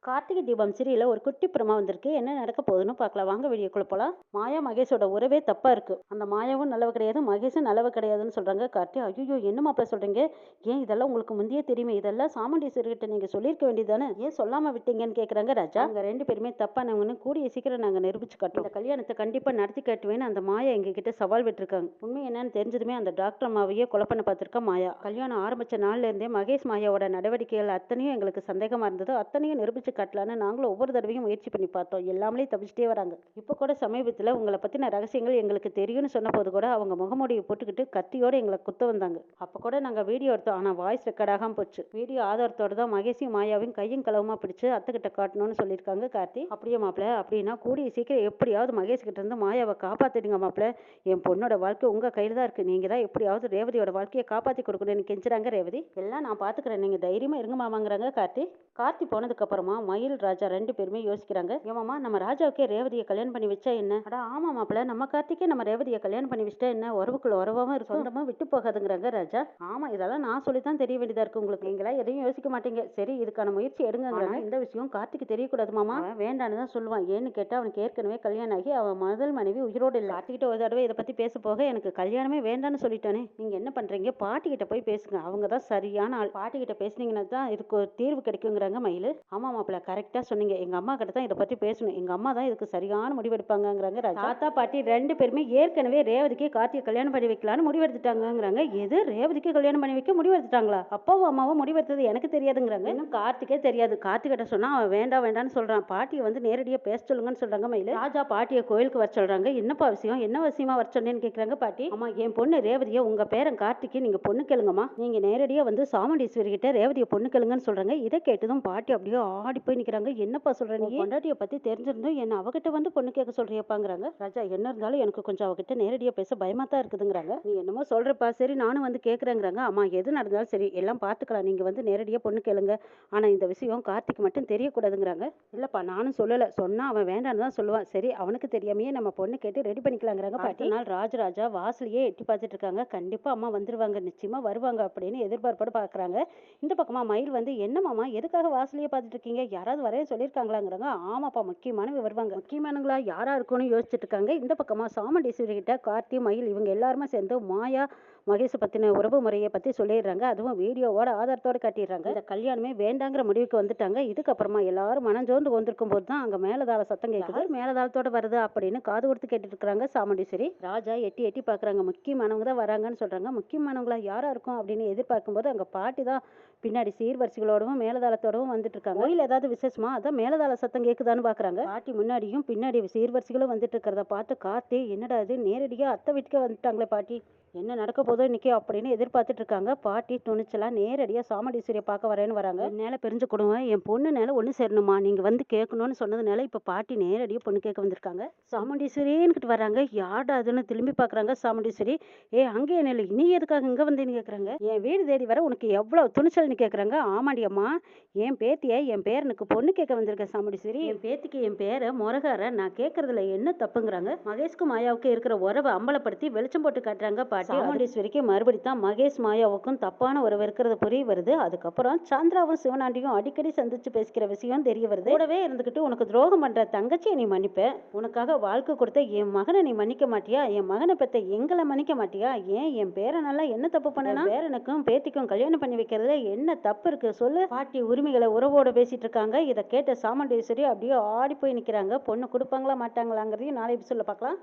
கார்த்திகை தீபம் சீரியல்ல ஒரு குட்டி பிரமா வந்திருக்கு. என்ன நடக்க போகுதுன்னு பார்க்கலாம். வாங்க வீடியோக்குள்ள போலாம். மாயா மகேஷோட உறவே தப்பா இருக்கு. அந்த மாயாவும் நல்லவ கிடையாது, மகேஷும் நல்லவ கிடையாதுன்னு சொல்றாங்க. கார்த்தி ஐயோ என்ன மாப்பிள்ள சொல்றீங்க? ஏன் இதெல்லாம் உங்களுக்கு முந்தையே தெரியுமே? இதெல்லாம் சாமுண்டீஸ்வரிகிட்ட நீங்க சொல்லியிருக்க வேண்டியதானே? ஏன் சொல்லாம விட்டீங்கன்னு கேக்குறாங்க ராஜா. அவங்க ரெண்டு பேருமே தப்பானவங்கன்னு கூடிய சீக்கிரம் நாங்க நிரூபிச்சு காட்டுறோம். இந்த கல்யாணத்தை கண்டிப்பா நடத்தி காட்டுவேன்னு அந்த மாயா எங்க கிட்ட சவால் விட்டுருக்காங்க. உண்மை என்னன்னு தெரிஞ்சதுமே அந்த டாக்டர் அம்மாவையே கொலை பண்ண பார்த்திருக்கா மாயா. கல்யாணம் ஆரம்பிச்ச நாள்ல இருந்தே மகேஷ் மாயாவோட நடவடிக்கைகள் அத்தனையும் எங்களுக்கு சந்தேகமா இருந்தது. அத்தனையும் நிரூபிச்சு காட்டலான்னு நாங்களும் ஒவ்வொரு தடவையும் முயற்சி பண்ணி பார்த்தோம். எல்லாமே தப்பிச்சிட்டே வராங்க. இப்போ கூட சமீபத்தில் உங்களை பற்றின ரகசியங்கள் எங்களுக்கு தெரியும்னு சொன்ன போது கூட அவங்க முகமூடியை போட்டுக்கிட்டு கத்தியோடு எங்களை குத்த வந்தாங்க. அப்போ கூட நாங்கள் வீடியோ எடுத்தோம். ஆனால் வாய்ஸ் ரெக்கார்ட் ஆகாமல் போச்சு. வீடியோ ஆதாரத்தோடு தான் மகேஷையும் மாயாவையும் கையும் களவுமா பிடிச்சு அத்தைக்கிட்ட காட்டணும்னு சொல்லியிருக்காங்க கார்த்தி. அப்படியே மாப்பிள்ள அப்படின்னா கூடிய சீக்கிரம் எப்படியாவது மகேஷ் கிட்ட இருந்து மாயாவை காப்பாற்றிடுங்க மாப்பிள்ள. என் பொண்ணோட வாழ்க்கை உங்கள் கையில் தான் இருக்குது. நீங்கள் தான் எப்படியாவது ரேவதியோட வாழ்க்கையை காப்பாற்றி கொடுக்கணும்னு கெஞ்சுறாங்க ரேவதி. எல்லாம் நான் பார்த்துக்கிறேன், நீங்கள் தைரியமாக இருங்க மாமாங்கிறாங்க கார்த்தி. கார்த்தி போனதுக்கு அப்புறமா மயில் ராஜா ரெண்டு பேருமே யோசிக்கிறாங்க. ஏமாமா நம்ம ராஜாவுக்கே ரேவதியை கல்யாணம் பண்ணி வச்சா என்ன? அடா ஆமா மாப்பிள்ள, நம்ம கார்த்திகே நம்ம ரேவதியை கல்யாணம் பண்ணி வச்சா என்ன? உறவுக்குள்ள உறவாவும் இருக்கும், சொந்தமா விட்டு போகாதுங்கிறாங்க ராஜா. ஆமா இதெல்லாம் நான் சொல்லித்தான் தெரிய வேண்டியதா இருக்கு உங்களுக்கு. நீங்களா எதையும் யோசிக்க மாட்டீங்க. சரி இதுக்கான முயற்சி எடுங்கிறாங்க. இந்த விஷயம் கார்த்திக்கு தெரியக்கூடாது மாமா. வேண்டான்னு தான் சொல்லுவான். ஏன்னு கேட்டா அவனுக்கு ஏற்கனவே கல்யாணம் ஆகி அவன் முதல் மனைவி உயிரோடு இல்லை. கார்த்திகிட்ட ஒரு தடவை இதை பத்தி பேச போக எனக்கு கல்யாணமே வேண்டான்னு சொல்லிட்டானே. நீங்க என்ன பண்றீங்க? பாட்டி கிட்ட போய் பேசுங்க. அவங்க தான் சரியான ஆள். பாட்டி கிட்ட பேசுனீங்கன்னா தான் இதுக்கு ஒரு தீர்வு கிடைக்குங்கிறாங்க மயில். ஆமா மாப்பிள்ள கரெக்டாக சொன்னீங்க. எங்கள் அம்மா கிட்ட தான் இதை பற்றி பேசணும். எங்கள் அம்மா தான் இதுக்கு சரியான முடிவெடுப்பாங்கங்கிறாங்க ராஜா. தாத்தா பாட்டி ரெண்டு பேருமே ஏற்கனவே ரேவதிக்கு கார்த்திகை கல்யாணம் பண்ணி வைக்கலான்னு முடிவெடுத்துட்டாங்கிறாங்க. எது ரேவதிக்கு கல்யாணம் பண்ணி வைக்க முடிவெடுத்துட்டாங்களா? அப்பாவும் அம்மாவும் முடிவெடுத்தது எனக்கு தெரியாதுங்கிறாங்க. இன்னும் கார்த்திகே தெரியாது. கார்த்திகிட்ட சொன்னா அவன் வேண்டாம் வேண்டான்னு சொல்றான். பாட்டியை வந்து நேரடியாக பேச சொல்லுங்கன்னு சொல்றாங்க மயில். ராஜா பாட்டியை கோயிலுக்கு வர சொல்றாங்க. என்னப்பா விஷயம்? என்ன விஷயமா வர சொன்னேன்னு கேட்குறாங்க பாட்டி. ஆமா என் பொண்ணு ரேவதியை உங்க பேரன் கார்த்திக்கு நீங்க பொண்ணு கேளுங்கம்மா. நீங்க நேரடியாக வந்து சாமுண்டீஸ்வரி கிட்ட ரேவதியை பொண்ணு கேளுங்கன்னு சொல்றாங்க. இதை கேட்டதும் பாட்டி அப்படியே ஆடி போய் நிக்கிறாங்க. என்னப்பா சொல்ற? நீ பொண்டாட்டியை பத்தி தெரிஞ்சிருந்தோம் என்ன அவகிட்ட வந்து பொண்ணு கேட்க சொல்றியப்பாங்கிறாங்க. ராஜா என்ன இருந்தாலும் எனக்கு கொஞ்சம் அவகிட்ட நேரடியா பேச பயமா தான் இருக்குதுங்கிறாங்க. நீ என்னமோ சொல்றப்பா, சரி நானும் வந்து கேட்கறேங்கிறாங்க. ஆமா எது நடந்தாலும் சரி எல்லாம் பார்த்துக்கலாம், நீங்க வந்து நேரடியா பொண்ணு கேளுங்க. ஆனா இந்த விஷயம் கார்த்திக் மட்டும் தெரியக்கூடாதுங்கிறாங்க. இல்லப்பா நானும் சொல்லல, சொன்னா அவன் வேண்டான்னு தான் சொல்லுவான். சரி அவனுக்கு தெரியாமையே நம்ம பொண்ணு கேட்டு ரெடி பண்ணிக்கலாங்கிறாங்க பாட்டி. நாள் ராஜராஜா வாசலையே எட்டி பார்த்துட்டு இருக்காங்க. கண்டிப்பா அம்மா வந்துருவாங்க, நிச்சயமா வருவாங்க அப்படின்னு எதிர்பார்ப்போட பாக்குறாங்க. இந்த பக்கமா மயில் வந்து என்ன மாமா எதுக்காக வாசலையே பார்த்துட்டு இருக்கீங்க? யாராவது வரைய சொல்லியிருக்காங்களாங்கிறாங்க. ஆமாப்பா முக்கியமானவங்க வருவாங்க. முக்கியமானவங்களா யாரா இருக்கும்னு யோசிச்சுட்டு இருக்காங்க. இந்த பக்கமா சாமுண்டீஸ்வரி கிட்ட கார்த்தி மயில் இவங்க எல்லாருமே சேர்ந்து மாயா மகேஷ் பத்தின உறவு முறையை பத்தி சொல்லிடுறாங்க. அதுவும் வீடியோவோட ஆதாரத்தோட காட்டிடுறாங்க. இந்த கல்யாணமே வேண்டாங்கிற முடிவுக்கு வந்துட்டாங்க. இதுக்கப்புறமா எல்லாரும் மனஞ்சோர்ந்து வந்திருக்கும் போது தான் அங்க மேலதாள சத்தம் கேட்குது. மேலதாளத்தோட வருது அப்படின்னு காது கொடுத்து கேட்டுட்டு இருக்காங்க சாமுண்டீஸ்வரி. ராஜா எட்டி எட்டி பாக்குறாங்க. முக்கியமானவங்க தான் வராங்கன்னு சொல்றாங்க. முக்கியமானவங்களா யாரா இருக்கும் அப்படின்னு எதிர்பார்க்கும் போது அங்க பாட்டி தான் பின்னாடி சீர்வரிசைகளோடவும் மேலதாளத்தோடவும் வந்துட்டு இருக்காங்க. கோயில் ஏதாவது விசேஷமா? அதான் மேலதாள சத்தம் கேக்குதான்னு பாக்குறாங்க. பாட்டி முன்னாடியும் பின்னாடி சீர்வரிசைகளும் வந்துட்டு இருக்கிறத பார்த்து கார்த்தி என்னடா இது நேரடியா அத்தை வீட்டுக்கே வந்துட்டாங்களே பாட்டி, என்ன நடக்க போதோ இன்னைக்கு அப்படின்னு எதிர்பார்த்துட்டு இருக்காங்க. பாட்டி துணிச்சலா நேரடியா சாமுண்டீஸ்வரியை பார்க்க வரேன்னு வராங்க. என்னால பிரிஞ்சு கொடுங்க, என் பொண்ணு நேரம் ஒண்ணு சேரணுமா, நீங்க வந்து கேட்கணும்னு சொன்னதுனால இப்ப பாட்டி நேரடியா பொண்ணு கேட்க வந்திருக்காங்க. சாமுண்டீஸ்வரின்னு வராங்க. யார்டா அதுன்னு திரும்பி பாக்குறாங்க சாமுண்டீஸ்வரி. அங்கே என்ன இல்லை, நீ எதுக்காக இங்க வந்தேன்னு கேக்குறாங்க. என் வீடு தேடி வர உனக்கு எவ்வளவு துணிச்சல்னு கேக்குறாங்க. ஆமாடி அம்மா, என் பேத்திய என் பேரனுக்கு பொண்ணு கேட்க வந்திருக்க சாமுண்டீஸ்வரி. என் பேத்திக்கு என் பேரை முறகார நான் கேட்கறதுல என்ன தப்புங்கிறாங்க. மகேஷ்க்கும் மாயாவுக்கு இருக்கிற உறவை அம்பலப்படுத்தி வெளிச்சம் போட்டு காட்டுறாங்க பாட்டி. சாமுண்டீஸ்வரிக்கு மறுபடியும் மகேஷ் மாயாவுக்கும் தப்பான உறவு இருக்கிறது புரிய வருது. அதுக்கப்புறம் சந்திராவும் சிவனாண்டியும் அடிக்கடி சந்திச்சு பேசிக்கிற விஷயம் தெரிய வருது. கூடவே இருந்துகிட்டு உனக்கு துரோகம் பண்ற தங்கச்சியை நீ மன்னிப்ப, உனக்காக வாழ்க்கை கொடுத்த என் மகனை நீ மன்னிக்க மாட்டியா, என் மகனை பெத்த எங்களை மன்னிக்க மாட்டியா, ஏன் என் பேரனால என்ன தப்பு பண்ணனா, பேரனுக்கும் பேத்திக்கும் கல்யாணம் பண்ணி வைக்கிறதுல என்ன தப்பு இருக்கு சொல்லு. பாட்டி உரிமைகளை உறவோட பேசிட்டு இருக்காங்க. இதை கேட்ட சாமுண்டீஸ்வரி அப்படியே ஆடி போய் நிக்கிறாங்க. பொண்ணு கொடுப்பாங்களா மாட்டாங்களாங்கிறதையும் நாளை சொல்ல பார்க்கலாம்.